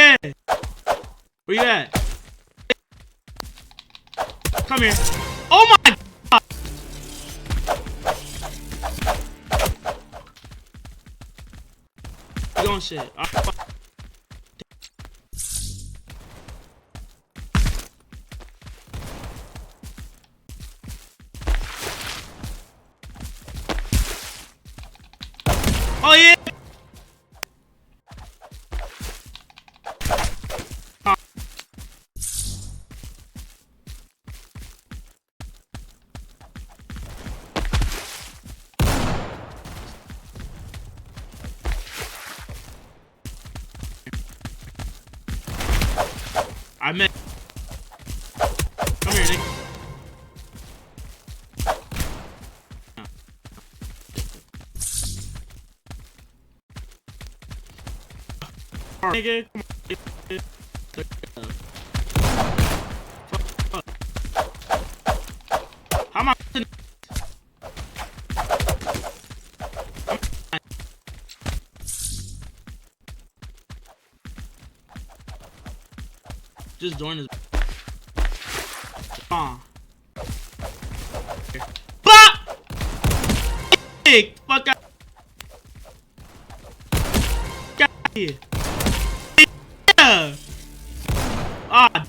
Yeah. Where you at? Come here. Oh my God. You doing shit. Oh yeah. I meant. Come here, nigga. Nigga, come on. How am I? Just join this. Fuck out. Get out here. Yeah. Ah.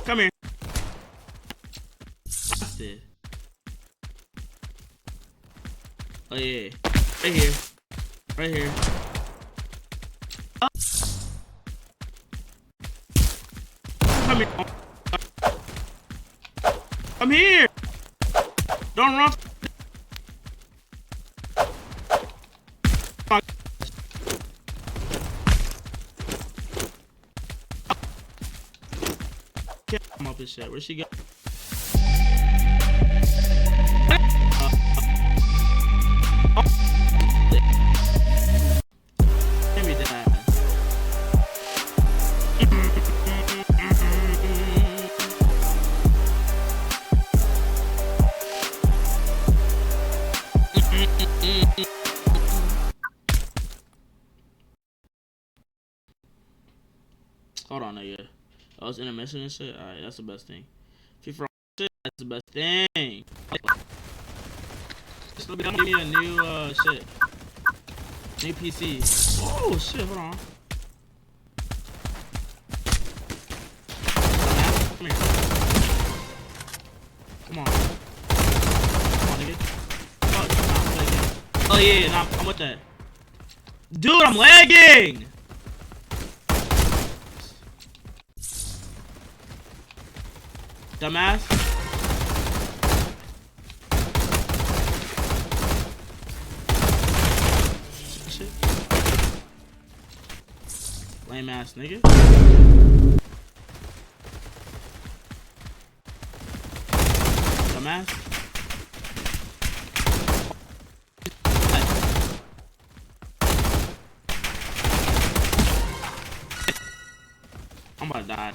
Come here. That's it. Oh yeah. Right here. Right here. Oh. Come here. Come here. Don't run. Can't come up and shit. Where'd she go? Give me that. Hold on, nigga. I was intermission and shit. Alright, that's the best thing. FIFA shit, that's the best thing. Just give me a new shit. New PC. Oh shit, hold on. Come here. Come on. Come on, nigga. Oh yeah, nah, I'm with that. Dude, I'm lagging! Dumbass. Shit. Lame ass nigga. Dumbass. I'm about to die.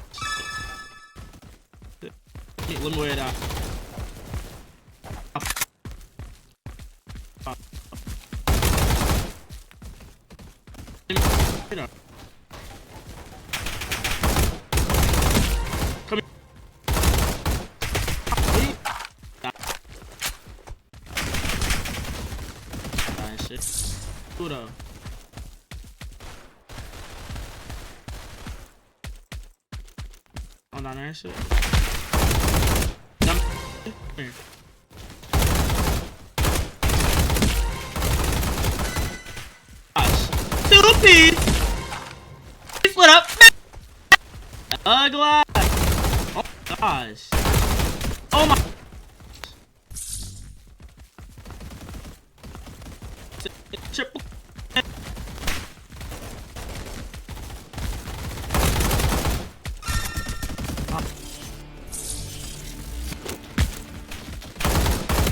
Let me wait out. Come here. Dying shit. Who though? Oh, down there and shit. Here. Gosh. 2 piece. Split up. Glass. Oh gosh. Oh my. Triple.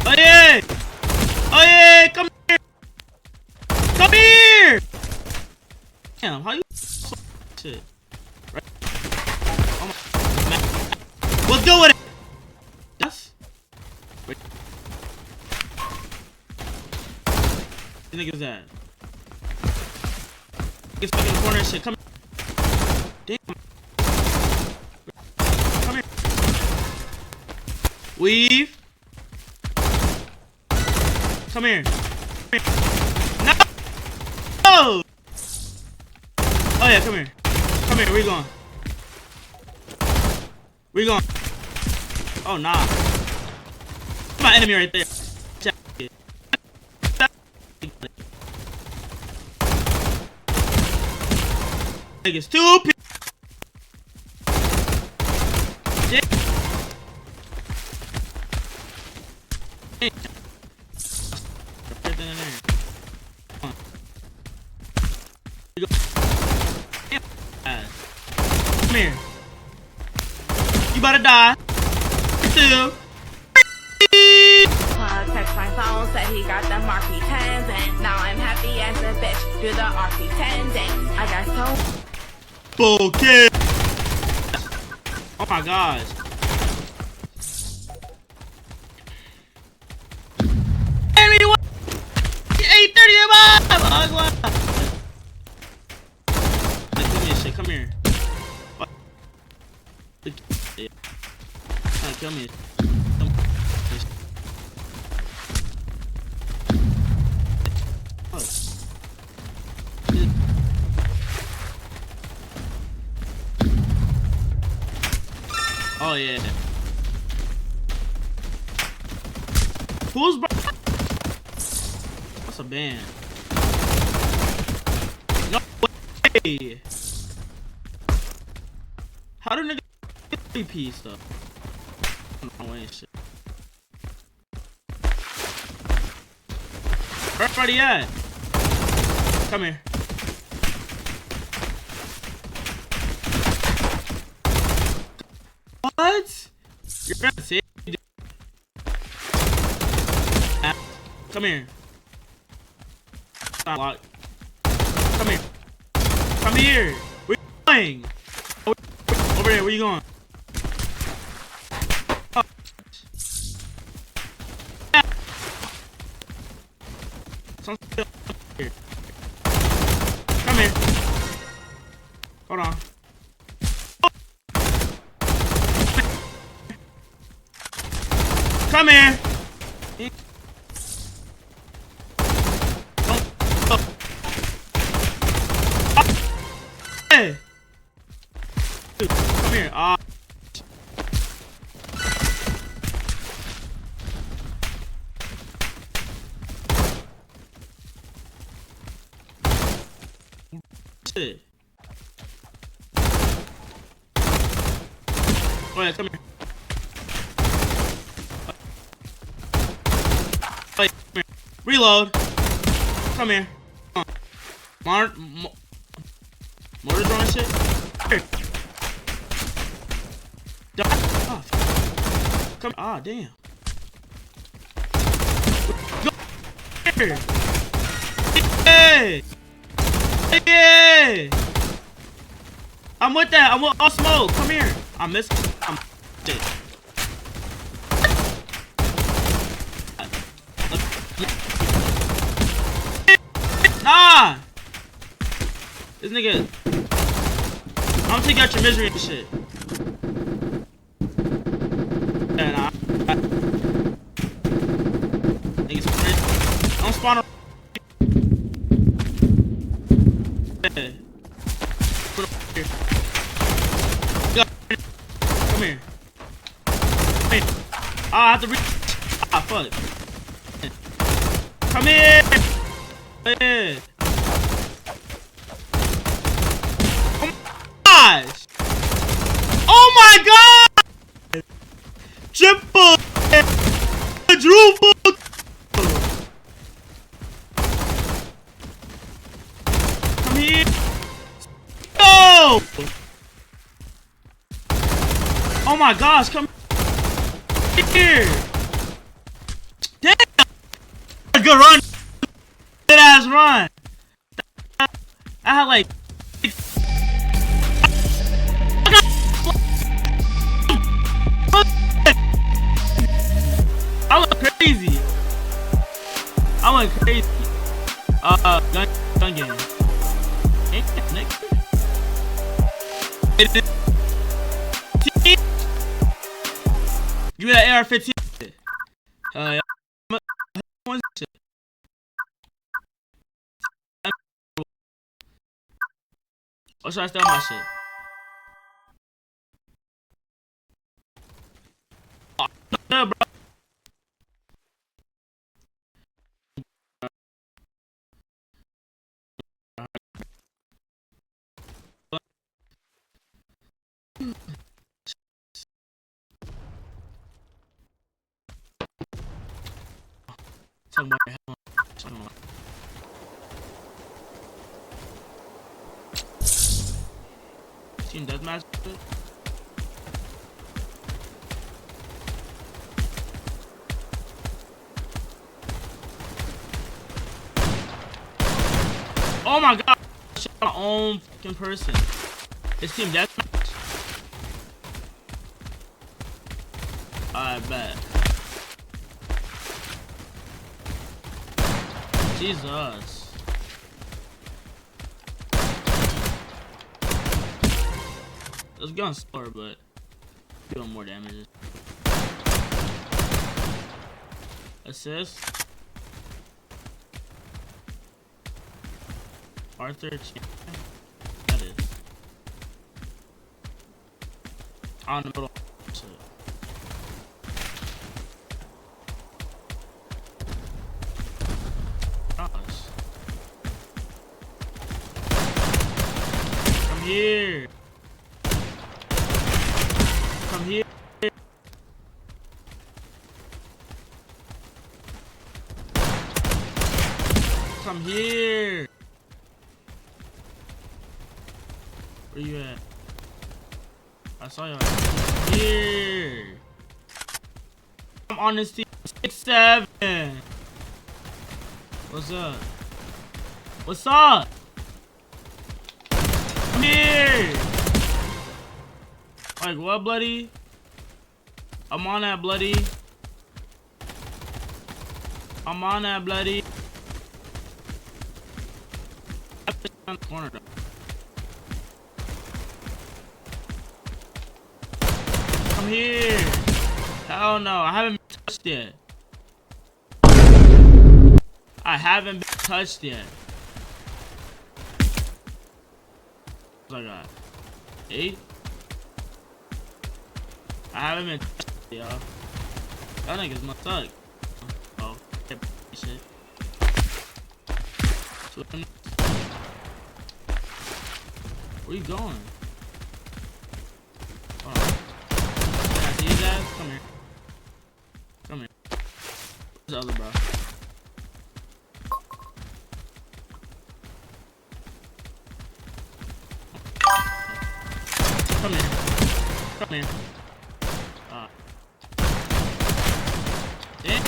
Oh yeah! Oh yeah! Come here! Come here! Damn, how you shit? Right? Oh my. What's good with it? Yes. Wait. niggas at? Get stuck in the corner and shit. Come here. Damn. Come here. Weave. Come here. No! Oh yeah, come here. Come here, where you going? Where you going? Oh nah. My enemy right there. Check it. Niggas stupid. Come here. You about to die. Two. Text my phone, said he got the RP10s, and now I'm happy as a bitch. Do the RP10s, and I got so Okay. Oh my gosh. Enemy 830 above. Give me this shit. Come here. Yeah. Kill me. Oh yeah. Who's What's a band? No way. How do niggas AP stuff? No way, shit. Where everybody at? Come here. What? You're gonna say it? Come here. Come here. Come here. Where you going? Over there. Where you going? Here. Come here. Hold on. Come here. Hey. Dude, come here. Shit. Oh yeah, come here. Come here. Reload. Come here. Mortar throwing shit. Here. Oh, come. Ah, damn. Go here. Hey. Hey. I'm with that. I'm with all smoke. Come here. I missed. I'm shit. Nah! This nigga. I'm gonna take out your misery and shit. Yeah, nah. Niggas crazy. Don't spawn around. Yeah. Put him here. Come here. Come here. Ah, I have to reach. Ah, fuck. Come here! Yeah. Oh my god! Triple! Quadruple! Come here! Go! Oh my gosh, come here! Damn! A good run! Good ass run! I had like I went crazy. Gun game. Ain't that nigga? Give me that AR-15. Yeah. Shit. Or should I steal my shit? Oh, no, bro. Talking about your hell. Team deathmatch. Oh my god! I shot my own fucking person. It's team deathmatch. I bet. Jesus. Let's go on slower, but doing more damage. Assist. Arthur champion. That is. On the middle. Shit. Gosh. Come here. Come here. Come here. Where you at? I saw you here. I'm on this team 6-7. What's up? What's up? Come here. Like what, bloody? I'm on that, bloody. I'm on that, bloody. On the corner, though. Come here. Hell no, I haven't been touched yet. I haven't been touched yet. What I got? 8? I haven't been touched yet, y'all. That nigga's my thug. Oh, shit. Where you going? Hold on. Can I see his ass? Come here. Come here. Where's the other bro? Come here. Come here. Damn.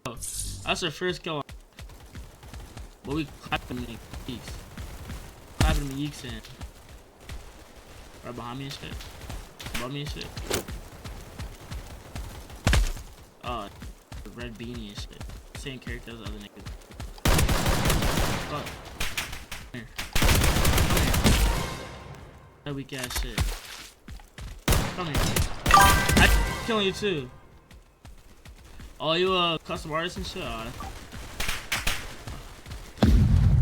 Oh, that's our first kill. But we clapped him in the yeeks. Clapped him in the yeeks in. Right behind me and shit. Above me and shit. The red beanie and shit. Same character as the other niggas. Fuck. Come here. Come here. That weak ass shit. Come here. I'm killing you too. Oh, you a custom artist and shit? Oh,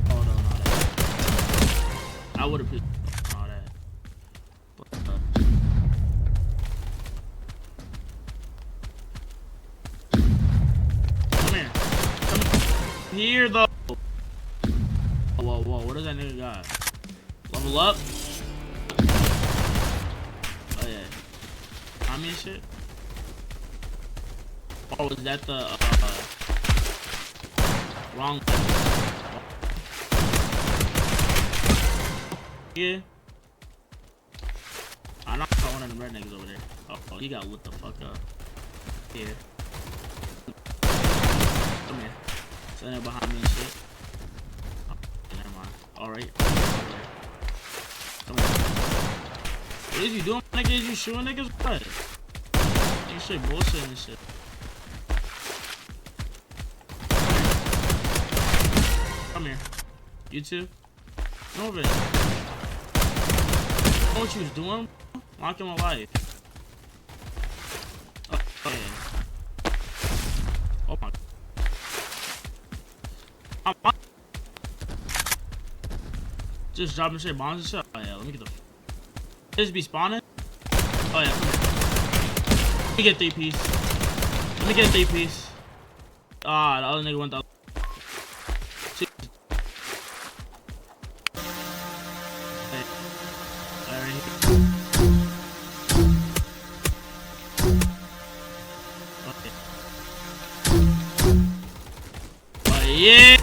no, not that. I would have all that. But, come here. Come here, though. Whoa, whoa, what does that nigga got? Level up? Oh, yeah. I mean, shit. Oh, was that the, wrong? Yeah. I knocked out one of them red niggas over there. Oh, he got lit the fuck up. Here. Come here. Stand there behind me and shit. Oh, never mind. Alright. Come here. What is you doing, nigga? Is you shooting niggas? What? You straight bullshit and shit. Come here. You too. Come over here. Know what you was doing? Locking my life. Oh, yeah. Oh my. Just dropping straight bombs and shit. Oh yeah, let me get the. This be spawning? Oh yeah, come here. Let me get 3-piece. Let me get a 3-piece. Ah, the other nigga went the other. Hey. Alright. Okay. Oh yeah!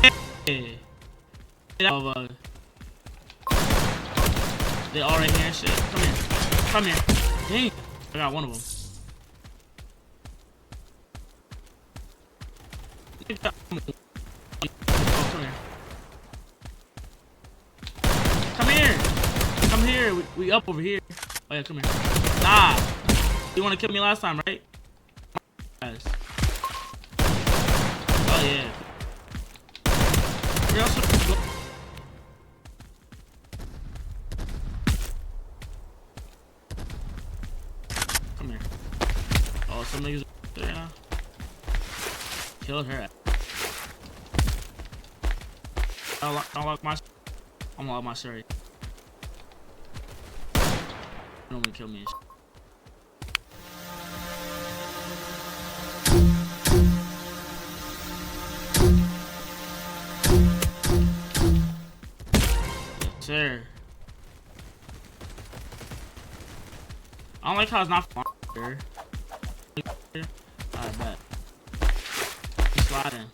They all right here and shit. Come here. Come here. Dang. I got one of them. Oh, come here. Come here. Come here. We up over here. Oh yeah, come here. Nah. You want to kill me last time, right? Yes. Oh yeah. Where else would I go? Come here. Oh, some niggas there now. Killed her. Don't lock my. I'm gonna lock my shirt. Don't want to kill me. And sir. I don't like how it's not fun. I bet. He's sliding.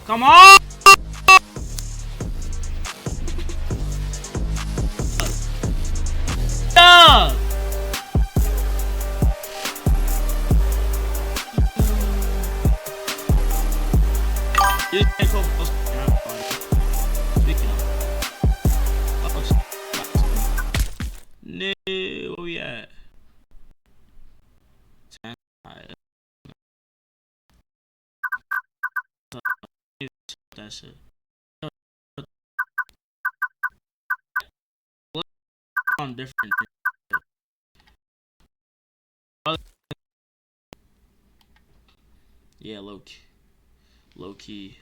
Come on! Yeah! You can't go close. Speaking of. No, where we at? 10. Alright. That shit. On different. Yeah, low key. Low key.